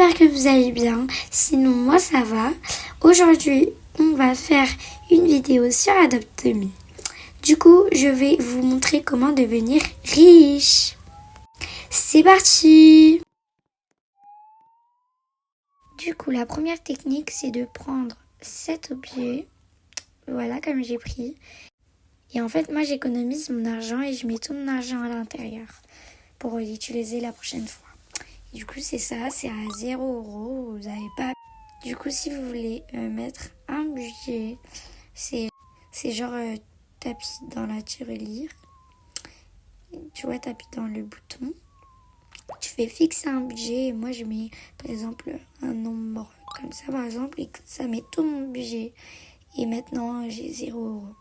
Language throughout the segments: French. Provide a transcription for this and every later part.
j'espère que vous allez bien. Sinon, moi ça va. Aujourd'hui, on va faire une vidéo sur Adopt.me. Du coup, je vais vous montrer comment devenir riche. C'est parti! Du coup, la première technique, c'est de prendre cet objet. Voilà, comme j'ai pris. Et en fait, moi, j'économise mon argent et je mets tout mon argent à l'intérieur pour l'utiliser la prochaine fois. Et du coup, c'est ça, c'est à 0 €. Vous n'avez pas. Du coup, si vous voulez mettre un budget, c'est genre t'appuies dans la tirelire. Tu vois, t'appuies dans le bouton. Tu fais fixer un budget. Et moi, je mets, par exemple, un nombre comme ça, par exemple. Et ça met tout mon budget. Et maintenant, j'ai 0 €.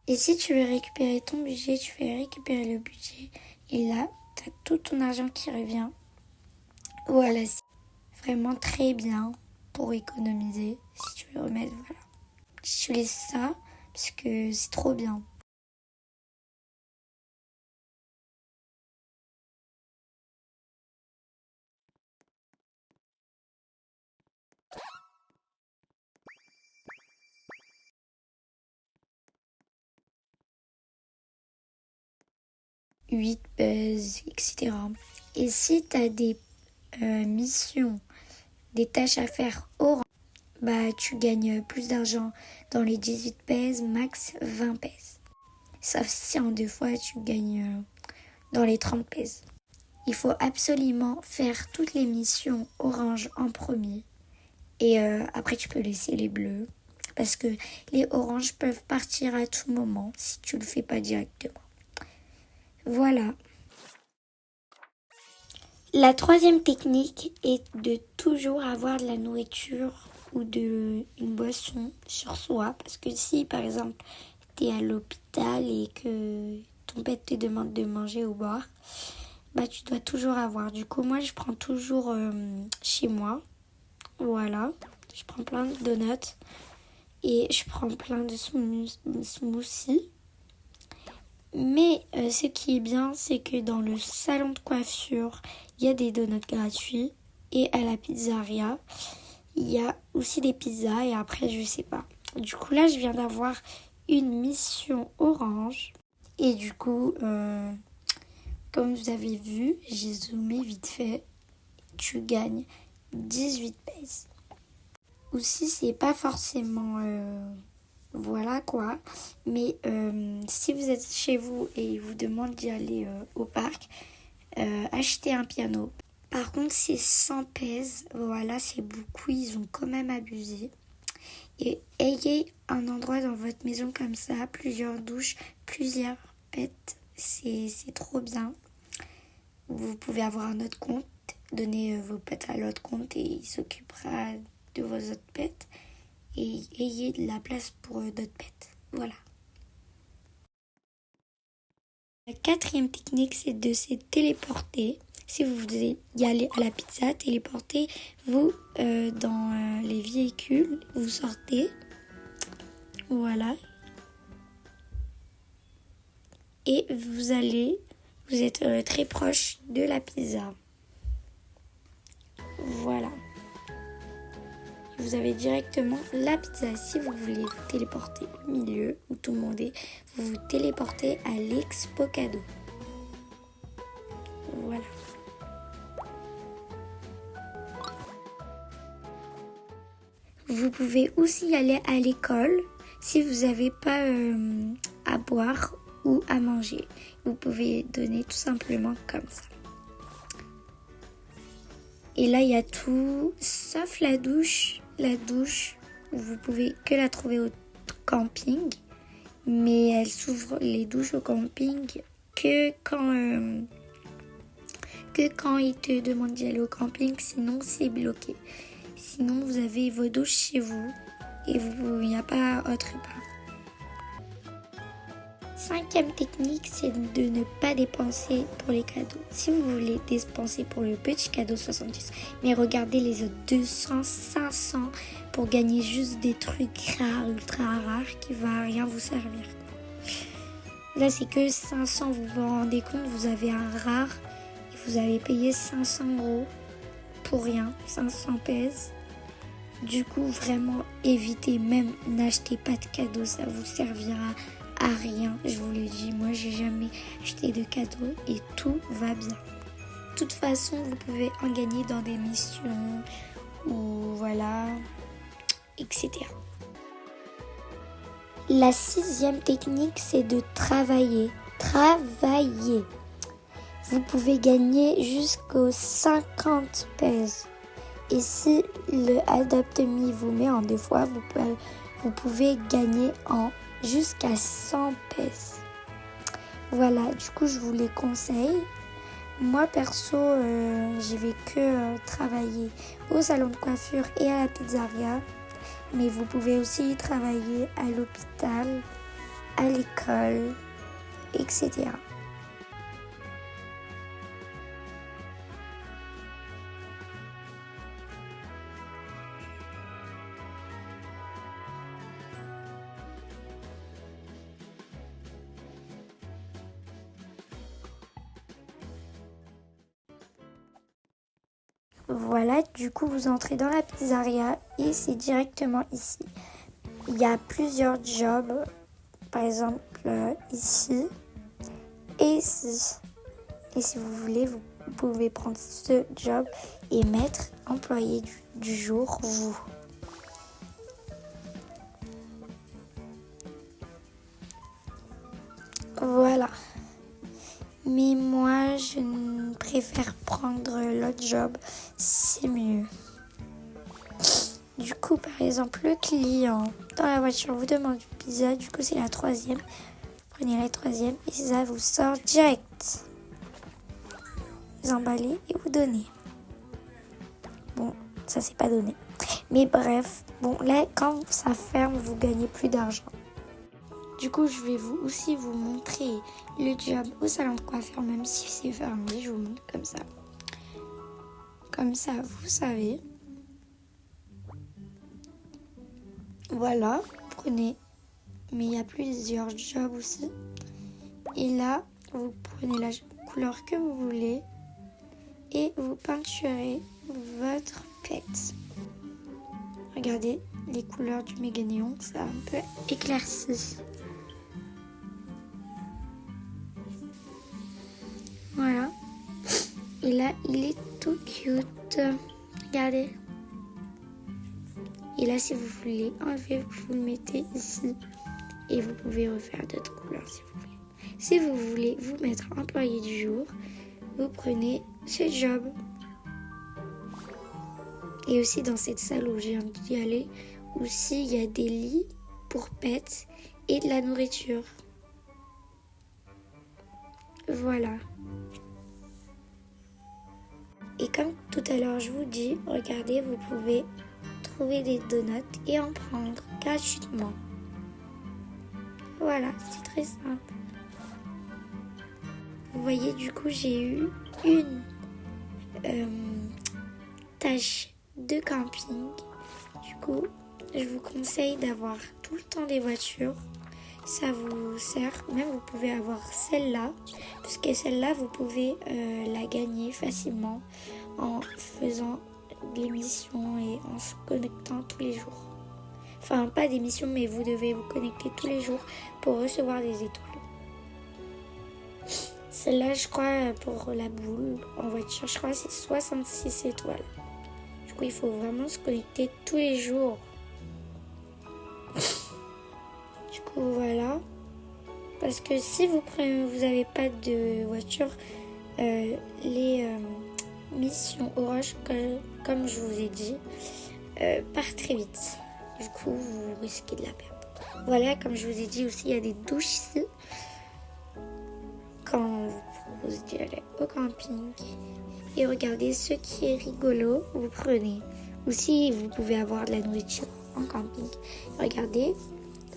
Et si tu veux récupérer ton budget, tu fais récupérer le budget. Et là, tu as tout ton argent qui revient. Voilà, c'est vraiment très bien pour économiser. Si tu veux remettre, voilà. J'utilise ça parce que c'est trop bien. Huit buzz, etc. Et si tu as des missions, des tâches à faire orange, bah tu gagnes plus d'argent dans les 18 pèses, max 20 pèses. Sauf si en 2 fois tu gagnes dans les 30 pèses. Il faut absolument faire toutes les missions orange en premier. Et après tu peux laisser les bleus. Parce que les oranges peuvent partir à tout moment si tu le fais pas directement. Voilà. La troisième technique est de toujours avoir de la nourriture ou une boisson sur soi. Parce que si, par exemple, tu es à l'hôpital et que ton pet te demande de manger ou boire, bah tu dois toujours avoir. Du coup, moi, je prends toujours chez moi. Voilà. Je prends plein de donuts et je prends plein de smoothies. Mais ce qui est bien, c'est que dans le salon de coiffure, il y a des donuts gratuits. Et à la pizzeria, il y a aussi des pizzas. Et après, je sais pas. Du coup, là, je viens d'avoir une mission orange. Et du coup, comme vous avez vu, j'ai zoomé vite fait. Tu gagnes 18 pèses. Ou si c'est pas forcément... voilà quoi. Mais si vous êtes chez vous et ils vous demandent d'y aller au parc, achetez un piano. Par contre, c'est 100 pèses. Voilà, c'est beaucoup. Ils ont quand même abusé. Et ayez un endroit dans votre maison comme ça, plusieurs douches, plusieurs pets. C'est trop bien. Vous pouvez avoir un autre compte, donner vos pets à l'autre compte et il s'occupera de vos autres pets. Et ayez de la place pour d'autres pets. Voilà. La quatrième technique, c'est de se téléporter. Si vous voulez y aller à la pizza, téléportez-vous dans les véhicules. Vous sortez. Voilà. Et vous êtes très proche de la pizza. Voilà. Vous avez directement la pizza. Si vous voulez vous téléporter au milieu où tout le monde est, vous vous téléportez à l'expo cadeau. Voilà. Vous pouvez aussi y aller à l'école si vous n'avez pas à boire ou à manger. Vous pouvez donner tout simplement comme ça. Et là, il y a tout, sauf la douche. La douche, vous pouvez que la trouver au camping. Mais elle s'ouvre les douches au camping que quand ils te demandent d'y aller au camping. Sinon, c'est bloqué. Sinon, vous avez vos douches chez vous et il n'y a pas autre part. Cinquième technique, c'est de ne pas dépenser pour les cadeaux. Si vous voulez dépenser pour le petit cadeau 70, mais regardez les autres 200, 500 pour gagner juste des trucs rares, ultra rares qui ne vont rien vous servir. Là, c'est que 500, vous vous rendez compte, vous avez un rare et vous avez payé 500 € pour rien, 500 pèses. Du coup, vraiment, évitez, même n'achetez pas de cadeaux, ça vous servira à rien, je vous le dis. Moi, j'ai jamais acheté de cadeaux et tout va bien. De toute façon, vous pouvez en gagner dans des missions ou voilà, etc. La 6e technique, c'est de travailler. Travailler. Vous pouvez gagner jusqu'aux 50 pèses. Et si le Adopt Me vous met en défaut, vous pouvez gagner en jusqu'à 100 pèses. Voilà, du coup, je vous les conseille. Moi, perso, je vais que travailler au salon de coiffure et à la pizzeria. Mais vous pouvez aussi travailler à l'hôpital, à l'école, etc. Voilà, du coup, vous entrez dans la pizzeria et c'est directement ici. Il y a plusieurs jobs, par exemple ici et ici. Et si vous voulez, vous pouvez prendre ce job et mettre employé du jour, vous. Voilà. Mais moi, je préfère prendre l'autre job, c'est mieux. Du coup, par exemple, le client dans la voiture vous demande une pizza, du coup c'est la 3e. Vous prenez la 3e et ça vous sort direct. Vous emballez et vous donnez. Bon, ça c'est pas donné. Mais bref, bon là quand ça ferme, vous gagnez plus d'argent. Du coup, je vais aussi vous montrer le job au salon de coiffure, même si c'est fermé. Je vous montre comme ça. Comme ça, vous savez. Voilà, prenez. Mais il y a plusieurs jobs aussi. Et là, vous prenez la couleur que vous voulez et vous peinturez votre pet. Regardez les couleurs du méga néon, ça a un peu éclairci. Voilà. Et là, il est tout cute. Regardez. Et là, si vous voulez enlever, vous le mettez ici. Et vous pouvez refaire d'autres couleurs si vous voulez. Si vous voulez vous mettre employé du jour, vous prenez ce job. Et aussi dans cette salle où j'ai envie d'y aller, aussi il y a des lits pour pets et de la nourriture. Voilà. Et comme tout à l'heure je vous dis, regardez, vous pouvez trouver des donuts et en prendre gratuitement. Voilà, c'est très simple. Vous voyez, du coup, j'ai eu une tâche de camping. Du coup, je vous conseille d'avoir tout le temps des voitures. Ça vous sert. Même vous pouvez avoir celle-là. Parce que celle-là, vous pouvez la gagner facilement en faisant des missions et en se connectant tous les jours. Enfin, pas des missions, mais vous devez vous connecter tous les jours pour recevoir des étoiles. Celle-là, je crois, pour la boule en voiture, je crois que c'est 66 étoiles. Du coup, il faut vraiment se connecter tous les jours. Du coup, voilà. Parce que si vous n'avez pas de voiture, les missions orange, comme je vous ai dit, partent très vite. Du coup, vous risquez de la perdre. Voilà, comme je vous ai dit aussi, il y a des douches ici. Quand on vous propose d'y aller au camping. Et regardez, ce qui est rigolo, vous prenez. Ou si vous pouvez avoir de la nourriture en camping. Regardez,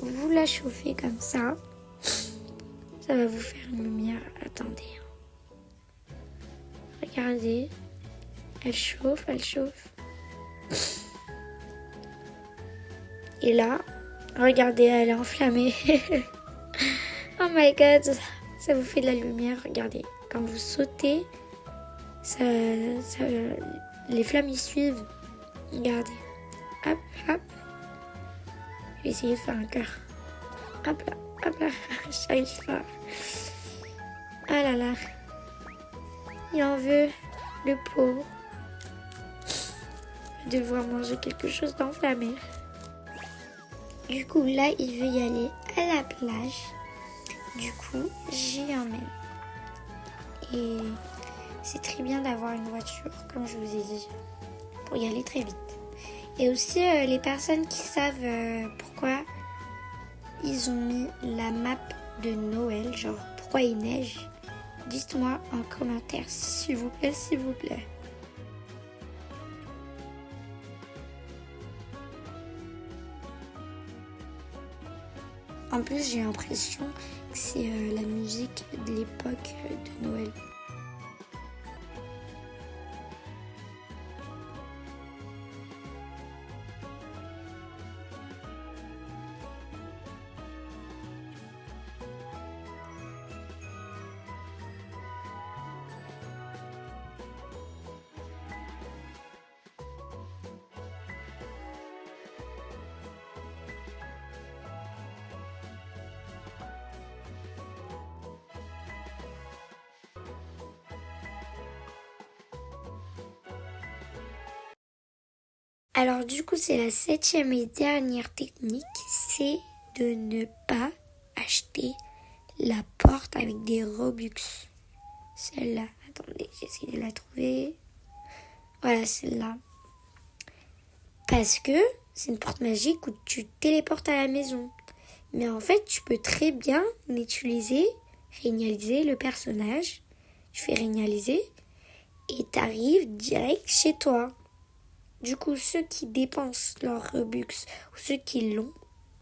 vous la chauffez comme ça. Ça va vous faire une lumière. Attendez. Regardez. Elle chauffe, elle chauffe. Et là, regardez, elle est enflammée. Oh my god, ça vous fait de la lumière. Regardez, quand vous sautez, les flammes, ils suivent. Regardez. Hop, hop. Je vais essayer de faire un cœur. Hop là. J'arrive pas. Ah là là. Il en veut, le pauvre. Je vais devoir manger quelque chose d'enflammé. Du coup, là, il veut y aller à la plage. Du coup, j'y emmène. Et c'est très bien d'avoir une voiture, comme je vous ai dit, pour y aller très vite. Et aussi, les personnes qui savent pourquoi ils ont mis la map de Noël, genre pourquoi il neige, dites-moi en commentaire, s'il vous plaît, s'il vous plaît. En plus, j'ai l'impression que c'est la musique de l'époque de Noël. Alors du coup, c'est la 7e et dernière technique, c'est de ne pas acheter la porte avec des Robux. Celle-là, attendez, j'essaie de la trouver. Voilà, celle-là. Parce que c'est une porte magique où tu téléportes à la maison. Mais en fait, tu peux très bien l'utiliser, réaliser le personnage. Tu fais réaliser et t'arrives direct chez toi. Du coup, ceux qui dépensent leurs Robux ou ceux qui l'ont,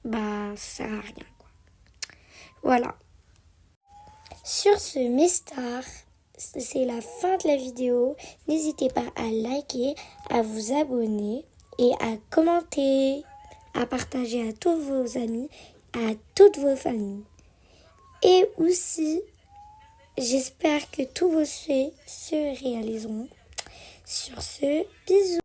bah ça sert à rien, quoi. Voilà. Sur ce, mes stars, c'est la fin de la vidéo. N'hésitez pas à liker, à vous abonner et à commenter, à partager à tous vos amis, à toutes vos familles. Et aussi, j'espère que tous vos souhaits se réaliseront. Sur ce, bisous.